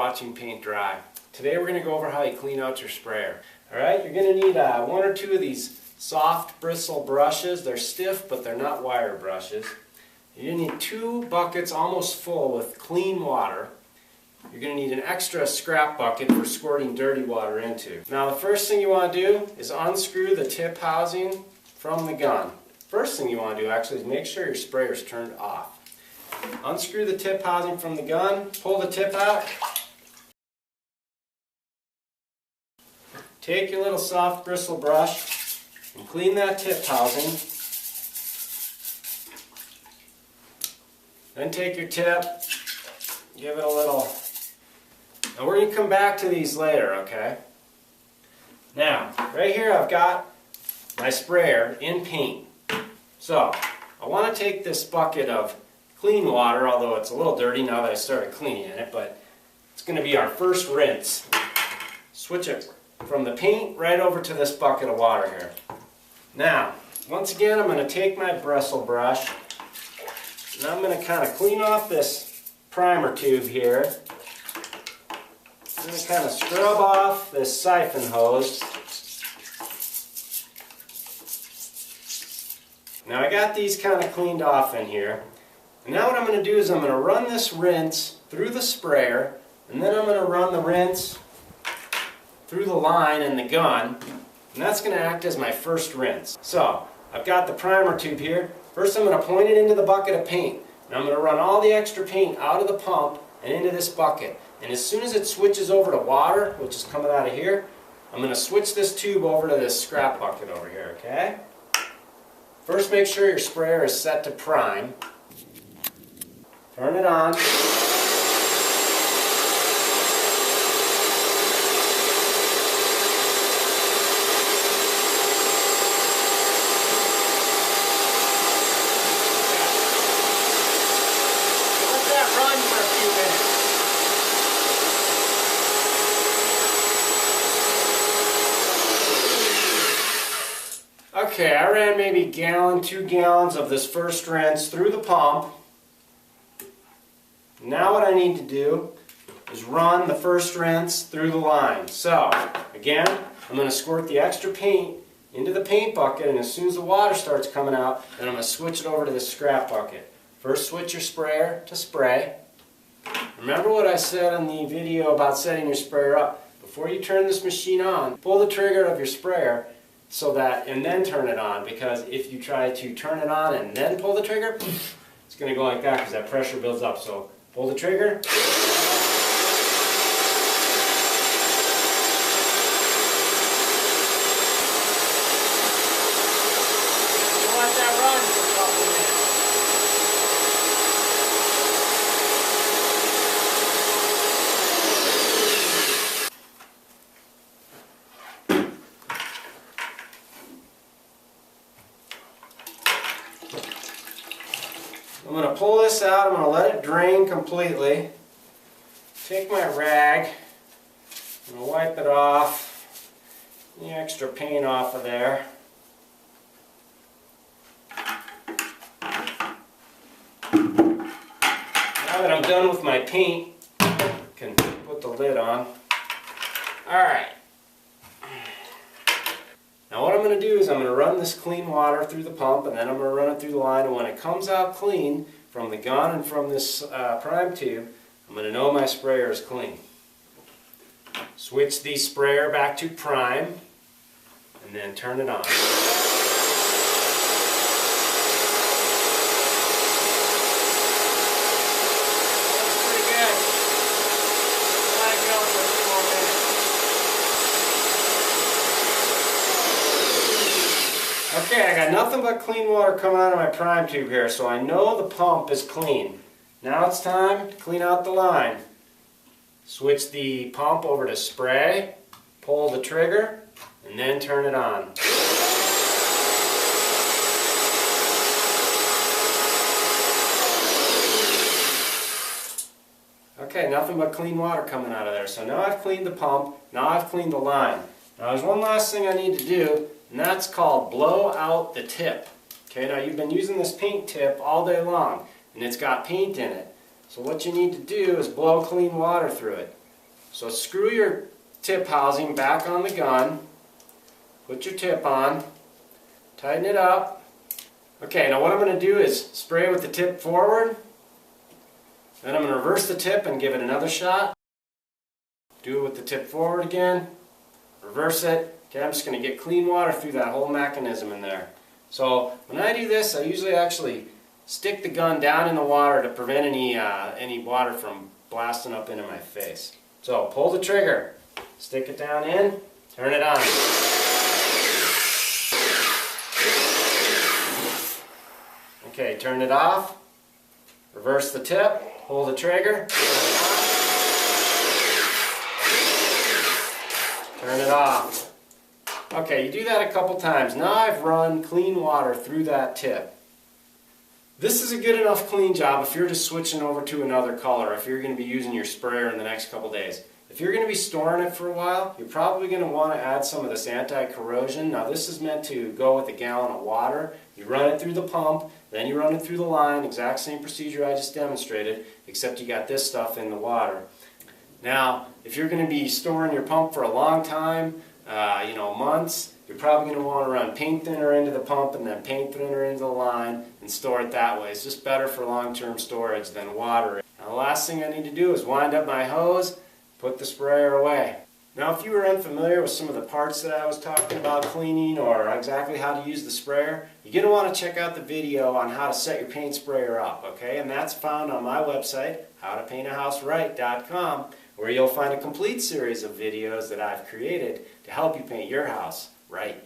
watching paint dry. Today we're going to go over how you clean out your sprayer. Alright, you're going to need one or two of these soft bristle brushes. They're stiff but they're not wire brushes. You're going to need 2 buckets almost full with clean water. You're going to need an extra scrap bucket for squirting dirty water into. Now the first thing you want to do is unscrew the tip housing from the gun. First thing you want to do actually is make sure your sprayer is turned off. Unscrew the tip housing from the gun, pull the tip out. Take your little soft bristle brush and clean that tip housing. Then take your tip, give it a little. Now we're going to come back to these later, okay? Now, right here I've got my sprayer in paint. So, I want to take this bucket of clean water, although it's a little dirty now that I started cleaning it, but it's going to be our first rinse. Switch it from the paint right over to this bucket of water here. Now, once again I'm going to take my bristle brush and I'm going to kind of clean off this primer tube here. I'm going to kind of scrub off this siphon hose. Now I got these kind of cleaned off in here. And now what I'm going to do is I'm going to run this rinse through the sprayer, and then I'm going to run the rinse through the line in the gun, and that's going to act as my first rinse. So, I've got the primer tube here. First I'm going to point it into the bucket of paint, and I'm going to run all the extra paint out of the pump and into this bucket. And as soon as it switches over to water, which is coming out of here, I'm going to switch this tube over to this scrap bucket over here, okay? First make sure your sprayer is set to prime. Turn it on. Okay, I ran maybe a gallon, 2 gallons of this first rinse through the pump. Now what I need to do is run the first rinse through the line. So, again, I'm going to squirt the extra paint into the paint bucket, and as soon as the water starts coming out, then I'm going to switch it over to the scrap bucket. First switch your sprayer to spray. Remember what I said in the video about setting your sprayer up. Before you turn this machine on, pull the trigger of your sprayer and then turn it on, because if you try to turn it on and then pull the trigger, it's going to go like that because that pressure builds up. So pull the trigger. Let that run for a couple minutes. I'm going to pull this out, I'm going to let it drain completely. Take my rag, I'm going to wipe it off, the extra paint off of there. Now that I'm done with my paint, I can put the lid on. Alright. Now what I'm going to do is I'm going to run this clean water through the pump, and then I'm going to run it through the line, and when it comes out clean from the gun and from this prime tube, I'm going to know my sprayer is clean. Switch the sprayer back to prime and then turn it on. That's pretty good. Let it go for a few more minutes. Okay, I got nothing but clean water coming out of my prime tube here, so I know the pump is clean. Now it's time to clean out the line. Switch the pump over to spray, pull the trigger, and then turn it on. Okay, nothing but clean water coming out of there. So now I've cleaned the pump, now I've cleaned the line. Now there's one last thing I need to do, and that's called blow out the tip. Okay, now you've been using this paint tip all day long, and it's got paint in it. So what you need to do is blow clean water through it. So screw your tip housing back on the gun, put your tip on, tighten it up. Okay, now what I'm going to do is spray with the tip forward, then I'm going to reverse the tip and give it another shot. Do it with the tip forward again, reverse it. Okay, I'm just going to get clean water through that whole mechanism in there. So when I do this, I usually actually stick the gun down in the water to prevent any water from blasting up into my face. So pull the trigger, stick it down in, turn it on. Okay, turn it off, reverse the tip, pull the trigger, turn it off. Okay, you do that a couple times. Now I've run clean water through that tip. This is a good enough clean job if you're just switching over to another color, if you're going to be using your sprayer in the next couple days. If you're going to be storing it for a while, you're probably going to want to add some of this anti-corrosion. Now this is meant to go with a gallon of water. You run it through the pump, then you run it through the line, exact same procedure I just demonstrated, except you got this stuff in the water. Now, if you're going to be storing your pump for a long time, months, you're probably going to want to run paint thinner into the pump and then paint thinner into the line and store it that way. It's just better for long-term storage than water. Now the last thing I need to do is wind up my hose, put the sprayer away. Now if you were unfamiliar with some of the parts that I was talking about cleaning or exactly how to use the sprayer, you're going to want to check out the video on how to set your paint sprayer up, okay? And that's found on my website, howtopaintahouserite.com, where you'll find a complete series of videos that I've created to help you paint your house right.